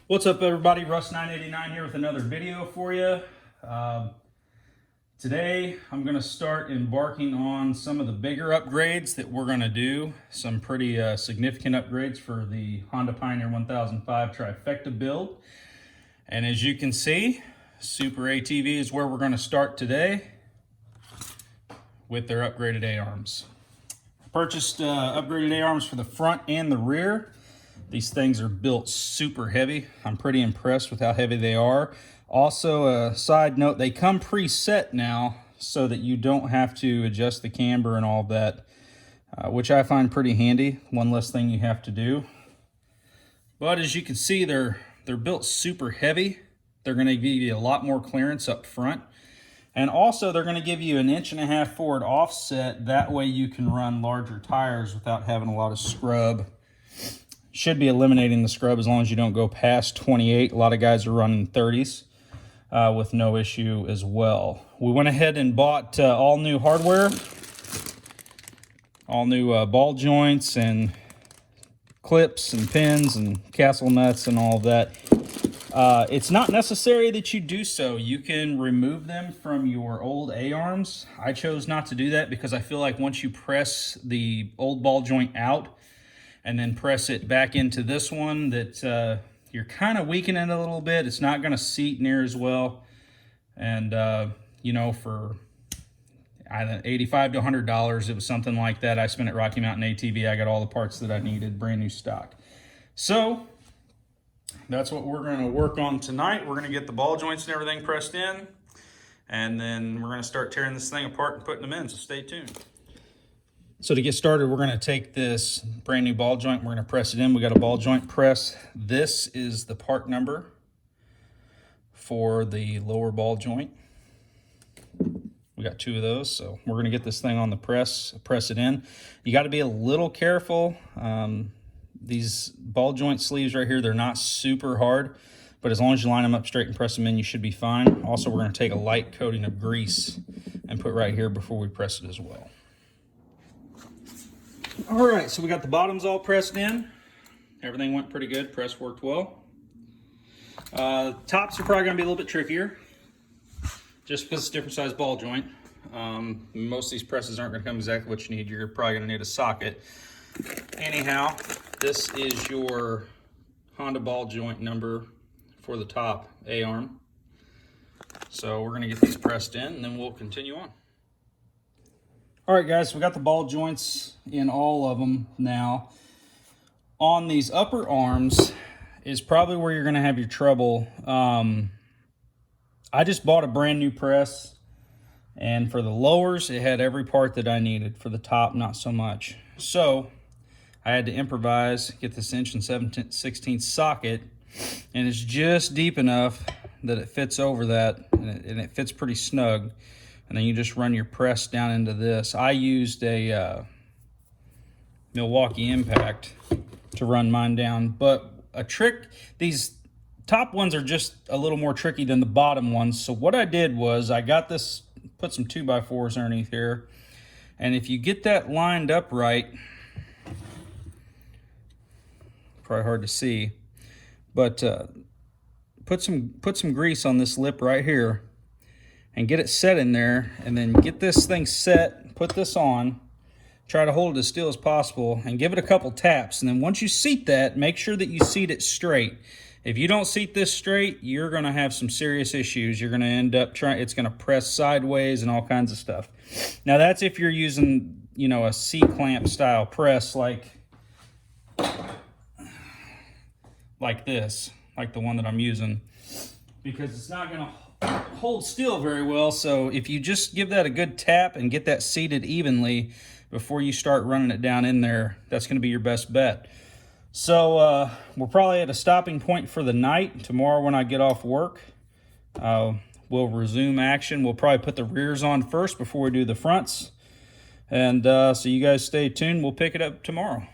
What's up, everybody? Russ989 here with another video for you. Today I'm going to start embarking on some of the bigger upgrades that we're going to do. Some pretty significant upgrades for the Honda Pioneer 1005 trifecta build. And as you can see, Super ATV is where we're going to start today with their upgraded A-arms. Purchased upgraded A-arms for the front and the rear. These things are built super heavy. I'm pretty impressed with how heavy they are. Also, a side note, they come preset now so that you don't have to adjust the camber and all that, which I find pretty handy. One less thing you have to do. But as you can see, they're built super heavy. They're going to give you a lot more clearance up front. And also, they're going to give you an 1.5 inch forward offset. That way you can run larger tires without having a lot of scrub. Should be eliminating the scrub as long as you don't go past 28. A lot of guys are running 30s with no issue as well. We went ahead and bought all new hardware, all new ball joints and clips and pins and castle nuts and all of that. It's not necessary that you do so. You can remove them from your old A-arms. I chose not to do that because I feel like once you press the old ball joint out and then press it back into this one, that you're kind of weakening it a little bit. It's not going to seat near as well. And, you know, for $85 to $100, it was something like that. I spent at Rocky Mountain ATV. I got all the parts that I needed, brand new stock. So that's what we're going to work on tonight. We're going to get the ball joints and everything pressed in, and then we're going to start tearing this thing apart and putting them in, so stay tuned. So to get started, we're going to take this brand new ball joint, we're going to press it in. We got a ball joint press. This is the part number for the lower ball joint. We got 2 of those, so we're going to get this thing on the press it in. You got to be a little careful. These ball joint sleeves right here, they're not super hard, but as long as you line them up straight and press them in, you should be fine. Also, we're going to take a light coating of grease and put right here before we press it as well. All right, so we got the bottoms all pressed in. Everything went pretty good. Press worked well. Tops are probably going to be a little bit trickier just because it's a different size ball joint. Most of these presses aren't going to come exactly what you need. You're probably going to need a socket. Anyhow, this is your Honda ball joint number for the top A-arm. So we're going to get these pressed in and then we'll continue on. All right, guys, so we got the ball joints in all of them now. On these upper arms is probably where you're going to have your trouble. I just bought a brand new press, and for the lowers, it had every part that I needed. For the top, not so much. So I had to improvise, get this 1 7/16 socket, and it's just deep enough that it fits over that, and it fits pretty snug. And then you just run your press down into this. I used a Milwaukee Impact to run mine down. But a trick, these top ones are just a little more tricky than the bottom ones. So what I did was I got this, put some 2x4s underneath here. And if you get that lined up right, probably hard to see, but put some grease on this lip right here and get it set in there, and then get this thing set, put this on, try to hold it as still as possible, and give it a couple taps. And then once you seat that, make sure that you seat it straight. If you don't seat this straight, you're going to have some serious issues. You're going to end up it's going to press sideways and all kinds of stuff. Now that's if you're using, you know, a C-clamp style press like this, like the one that I'm using, because it's not going to hold still very well. So if you just give that a good tap and get that seated evenly before you start running it down in there, that's going to be your best bet. So we're probably at a stopping point for the night. Tomorrow when I get off work, we'll resume action. We'll probably put the rears on first before we do the fronts. And so you guys stay tuned. We'll pick it up tomorrow.